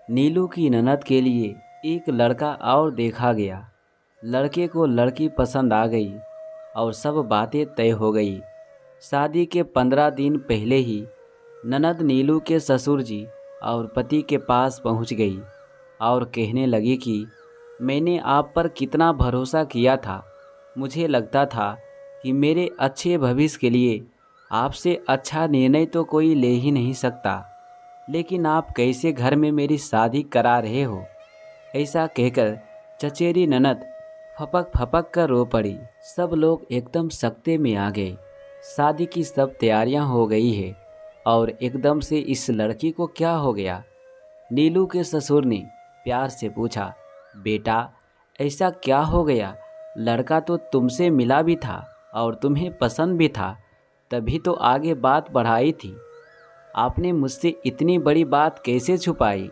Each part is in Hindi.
नीलू की ननद के लिए एक लड़का और देखा गया। लड़के को लड़की पसंद आ गई और सब बातें तय हो गई। शादी के 15 दिन पहले ही ननद नीलू के ससुर जी और पति के पास पहुंच गई और कहने लगी कि मैंने आप पर कितना भरोसा किया था। मुझे लगता था कि मेरे अच्छे भविष्य के लिए आपसे अच्छा निर्णय तो कोई ले ही नहीं सकता, लेकिन आप कैसे घर में मेरी शादी करा रहे हो। ऐसा कहकर चचेरी ननद फपक फपक कर रो पड़ी। सब लोग एकदम सकते में आ गए। शादी की सब तैयारियां हो गई है और एकदम से इस लड़की को क्या हो गया। नीलू के ससुर ने प्यार से पूछा, बेटा ऐसा क्या हो गया? लड़का तो तुमसे मिला भी था और तुम्हें पसंद भी था, तभी तो आगे बात बढ़ाई थी। आपने मुझसे इतनी बड़ी बात कैसे छुपाई?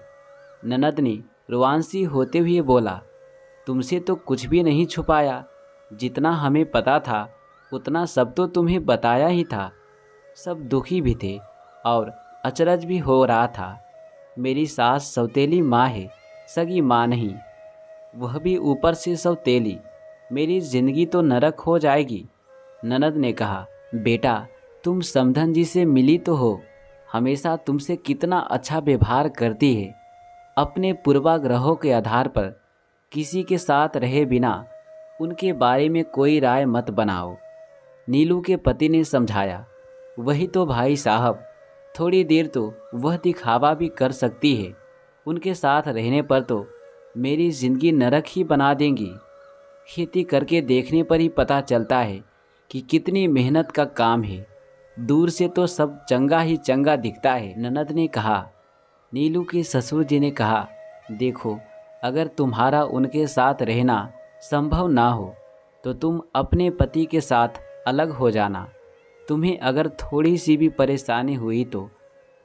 ननद ने रुआंसी होते हुए बोला, तुमसे तो कुछ भी नहीं छुपाया। जितना हमें पता था उतना सब तो तुम्हें बताया ही था। सब दुखी भी थे और अचरज भी हो रहा था। मेरी सास सौतेली माँ है, सगी माँ नहीं, वह भी ऊपर से सौतेली। मेरी जिंदगी तो नरक हो जाएगी। ननद ने कहा, बेटा तुम समधन जी से मिली तो हो, हमेशा तुमसे कितना अच्छा व्यवहार करती है। अपने पूर्वाग्रहों के आधार पर किसी के साथ रहे बिना उनके बारे में कोई राय मत बनाओ। नीलू के पति ने समझाया, वही तो भाई साहब, थोड़ी देर तो वह दिखावा भी कर सकती है। उनके साथ रहने पर तो मेरी जिंदगी नरक ही बना देंगी। खेती करके देखने पर ही पता चलता है कि कितनी मेहनत का काम है। दूर से तो सब चंगा ही चंगा दिखता है। ननद ने कहा। नीलू के ससुर जी ने कहा, देखो अगर तुम्हारा उनके साथ रहना संभव ना हो तो तुम अपने पति के साथ अलग हो जाना। तुम्हें अगर थोड़ी सी भी परेशानी हुई तो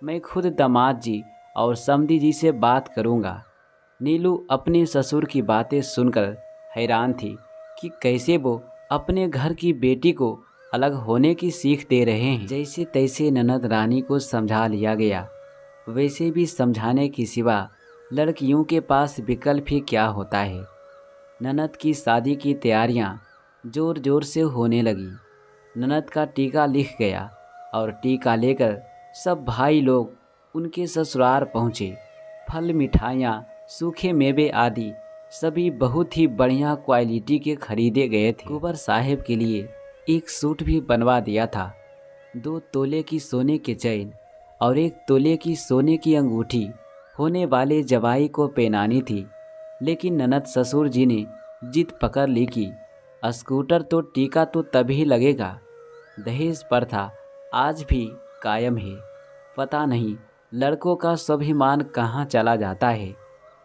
मैं खुद दामाद जी और समधी जी से बात करूँगा। नीलू अपने ससुर की बातें सुनकर हैरान थी कि कैसे वो अपने घर की बेटी को अलग होने की सीख दे रहे हैं। जैसे तैसे ननद रानी को समझा लिया गया। वैसे भी समझाने की सिवा लड़कियों के पास विकल्प ही क्या होता है। ननद की शादी की तैयारियां जोर जोर से होने लगी। ननद का टीका लिख गया और टीका लेकर सब भाई लोग उनके ससुराल पहुँचे। फल मिठाइयाँ सूखे मेवे आदि सभी बहुत ही बढ़िया क्वालिटी के खरीदे गए थे। कुंवर साहब के लिए एक सूट भी बनवा दिया था। 2 तोले की सोने के चैन और 1 तोले की सोने की अंगूठी होने वाले जवाई को पहनानी थी। लेकिन ननद ससुर जी ने जिद पकड़ ली कि स्कूटर तो टीका तो तभी लगेगा। दहेज प्रथा आज भी कायम है। पता नहीं लड़कों का स्वाभिमान कहाँ चला जाता है।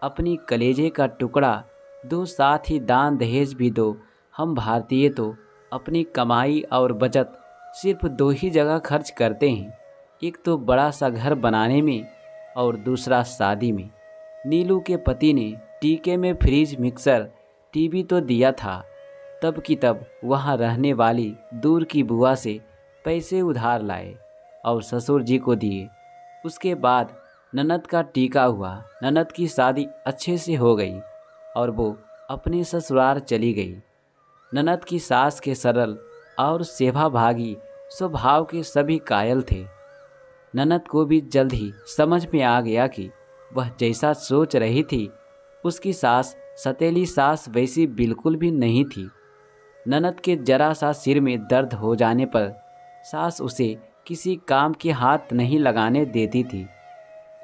अपनी कलेजे का टुकड़ा दो, साथ ही दान दहेज भी दो। हम भारतीय तो अपनी कमाई और बचत सिर्फ 2 ही जगह खर्च करते हैं, एक तो बड़ा सा घर बनाने में और दूसरा शादी में। नीलू के पति ने टीके में फ्रिज, मिक्सर, टीवी तो दिया था। तब की तब वहाँ रहने वाली दूर की बुआ से पैसे उधार लाए और ससुर जी को दिए। उसके बाद ननद का टीका हुआ। ननद की शादी अच्छे से हो गई और वो अपने ससुराल चली गई। ननद की सास के सरल और सेवाभागी स्वभाव के सभी कायल थे। ननद को भी जल्द ही समझ में आ गया कि वह जैसा सोच रही थी उसकी सास सतेली सास वैसी बिल्कुल भी नहीं थी। ननद के जरा सा सिर में दर्द हो जाने पर सास उसे किसी काम के हाथ नहीं लगाने देती थी।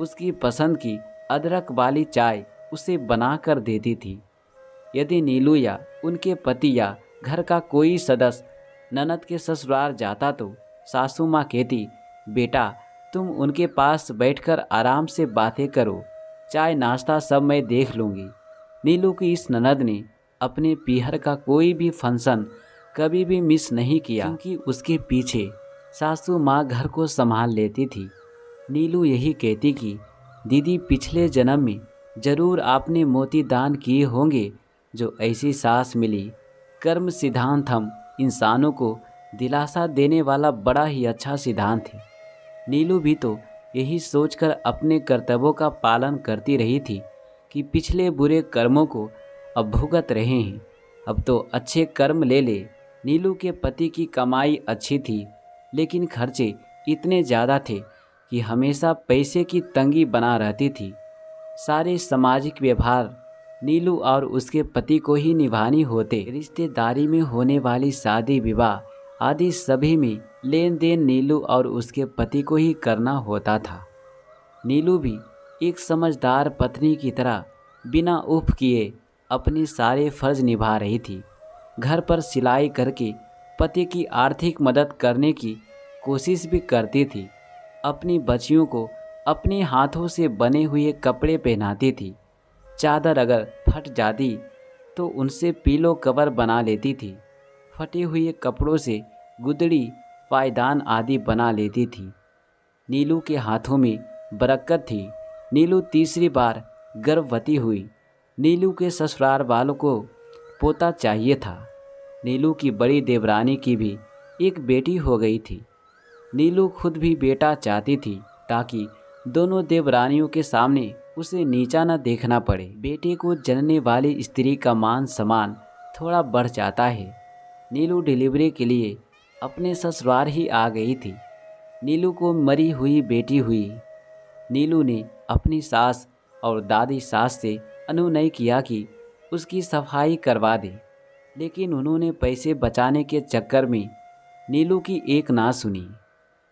उसकी पसंद की अदरक वाली चाय उसे बना कर देती थी। यदि नीलू या उनके पति या घर का कोई सदस्य ननद के ससुराल जाता तो सासू माँ कहती, बेटा तुम उनके पास बैठकर आराम से बातें करो, चाय नाश्ता सब मैं देख लूँगी। नीलू की इस ननद ने अपने पीहर का कोई भी फंक्शन कभी भी मिस नहीं किया, क्योंकि उसके पीछे सासू माँ घर को संभाल लेती थी। नीलू यही कहती कि दीदी पिछले जन्म में जरूर आपने मोती दान किए होंगे जो ऐसी सास मिली। कर्म सिद्धांत हम इंसानों को दिलासा देने वाला बड़ा ही अच्छा सिद्धांत है। नीलू भी तो यही सोचकर अपने कर्तव्यों का पालन करती रही थी कि पिछले बुरे कर्मों को अब भुगत रहे हैं, अब तो अच्छे कर्म ले ले। नीलू के पति की कमाई अच्छी थी, लेकिन खर्चे इतने ज़्यादा थे कि हमेशा पैसे की तंगी बना रहती थी। सारे सामाजिक व्यवहार नीलू और उसके पति को ही निभानी होते। रिश्तेदारी में होने वाली शादी विवाह आदि सभी में लेन देन नीलू और उसके पति को ही करना होता था। नीलू भी एक समझदार पत्नी की तरह बिना उफ किए अपने सारे फर्ज निभा रही थी। घर पर सिलाई करके पति की आर्थिक मदद करने की कोशिश भी करती थी। अपनी बच्चियों को अपने हाथों से बने हुए कपड़े पहनाती थी। चादर अगर फट जाती तो उनसे पीलो कवर बना लेती थी। फटे हुए कपड़ों से गुदड़ी, पायदान आदि बना लेती थी। नीलू के हाथों में बरकत थी। नीलू तीसरी बार गर्भवती हुई। नीलू के ससुराल वालों को पोता चाहिए था। नीलू की बड़ी देवरानी की भी एक बेटी हो गई थी। नीलू खुद भी बेटा चाहती थी ताकि दोनों देवरानियों के सामने उसे नीचा न देखना पड़े। बेटे को जनने वाली स्त्री का मान सम्मान थोड़ा बढ़ जाता है। नीलू डिलीवरी के लिए अपने ससुराल ही आ गई थी। नीलू को मरी हुई बेटी हुई। नीलू ने अपनी सास और दादी सास से अनुनय किया कि उसकी सफाई करवा दे, लेकिन उन्होंने पैसे बचाने के चक्कर में नीलू की एक ना सुनी।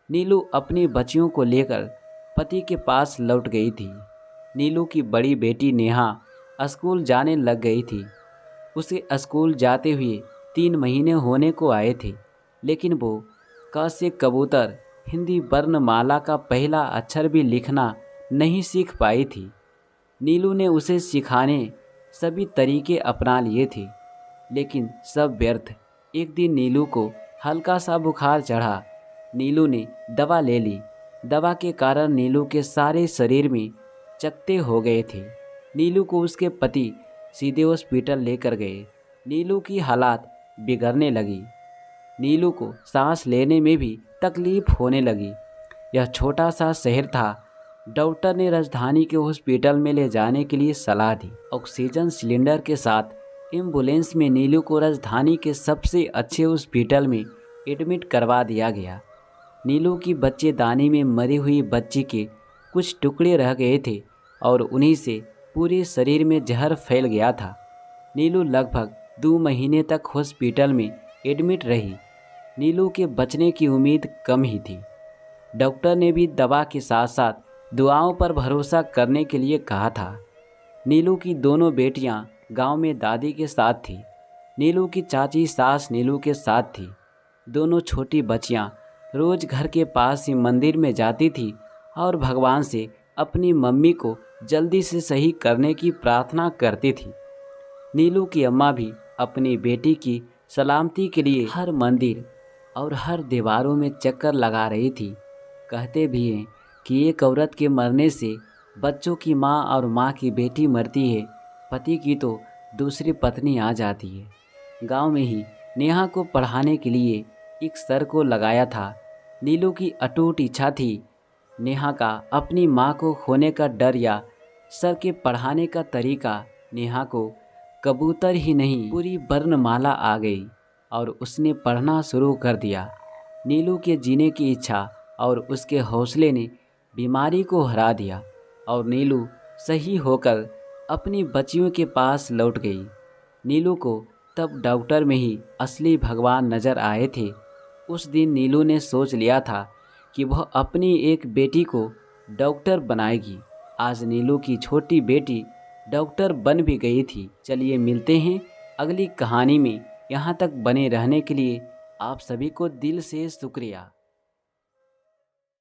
नीलू अपनी बच्चियों को लेकर पति के पास लौट गई थी। नीलू की बड़ी बेटी नेहा स्कूल जाने लग गई थी। उसे स्कूल जाते हुए 3 महीने होने को आए थे, लेकिन वो क से कबूतर हिंदी वर्णमाला का पहला अक्षर भी लिखना नहीं सीख पाई थी। नीलू ने उसे सिखाने सभी तरीके अपना लिए थे, लेकिन सब व्यर्थ। एक दिन नीलू को हल्का सा बुखार चढ़ा। नीलू ने दवा ले ली। दवा के कारण नीलू के सारे शरीर में चकत्ते हो गए थे। नीलू को उसके पति सीधे हॉस्पिटल लेकर गए। नीलू की हालात बिगड़ने लगी। नीलू को सांस लेने में भी तकलीफ होने लगी। यह छोटा सा शहर था। डॉक्टर ने राजधानी के हॉस्पिटल में ले जाने के लिए सलाह दी। ऑक्सीजन सिलेंडर के साथ एम्बुलेंस में नीलू को राजधानी के सबसे अच्छे हॉस्पिटल में एडमिट करवा दिया गया। नीलू की बच्चेदानी में मरी हुई बच्ची के कुछ टुकड़े रह गए थे और उन्हीं से पूरे शरीर में जहर फैल गया था। नीलू लगभग 2 महीने तक हॉस्पिटल में एडमिट रही। नीलू के बचने की उम्मीद कम ही थी। डॉक्टर ने भी दवा के साथ साथ दुआओं पर भरोसा करने के लिए कहा था। नीलू की दोनों बेटियां गांव में दादी के साथ थी। नीलू की चाची सास नीलू के साथ थी। दोनों छोटी बच्चियां रोज घर के पास ही मंदिर में जाती थी और भगवान से अपनी मम्मी को जल्दी से सही करने की प्रार्थना करती थी। नीलू की अम्मा भी अपनी बेटी की सलामती के लिए हर मंदिर और हर दीवारों में चक्कर लगा रही थी। कहते भी हैं कि एक औरत के मरने से बच्चों की माँ और माँ की बेटी मरती है, पति की तो दूसरी पत्नी आ जाती है। गांव में ही नेहा को पढ़ाने के लिए एक सर को लगाया था। नीलू की अटूट इच्छा थी। नेहा का अपनी माँ को खोने का डर या सर के पढ़ाने का तरीका नेहा को कबूतर ही नहीं पूरी वर्णमाला आ गई और उसने पढ़ना शुरू कर दिया। नीलू के जीने की इच्छा और उसके हौसले ने बीमारी को हरा दिया और नीलू सही होकर अपनी बच्चियों के पास लौट गई। नीलू को तब डॉक्टर में ही असली भगवान नजर आए थे। उस दिन नीलू ने सोच लिया था कि वह अपनी एक बेटी को डॉक्टर बनाएगी। आज नीलू की छोटी बेटी डॉक्टर बन भी गई थी। चलिए मिलते हैं अगली कहानी में। यहाँ तक बने रहने के लिए आप सभी को दिल से शुक्रिया।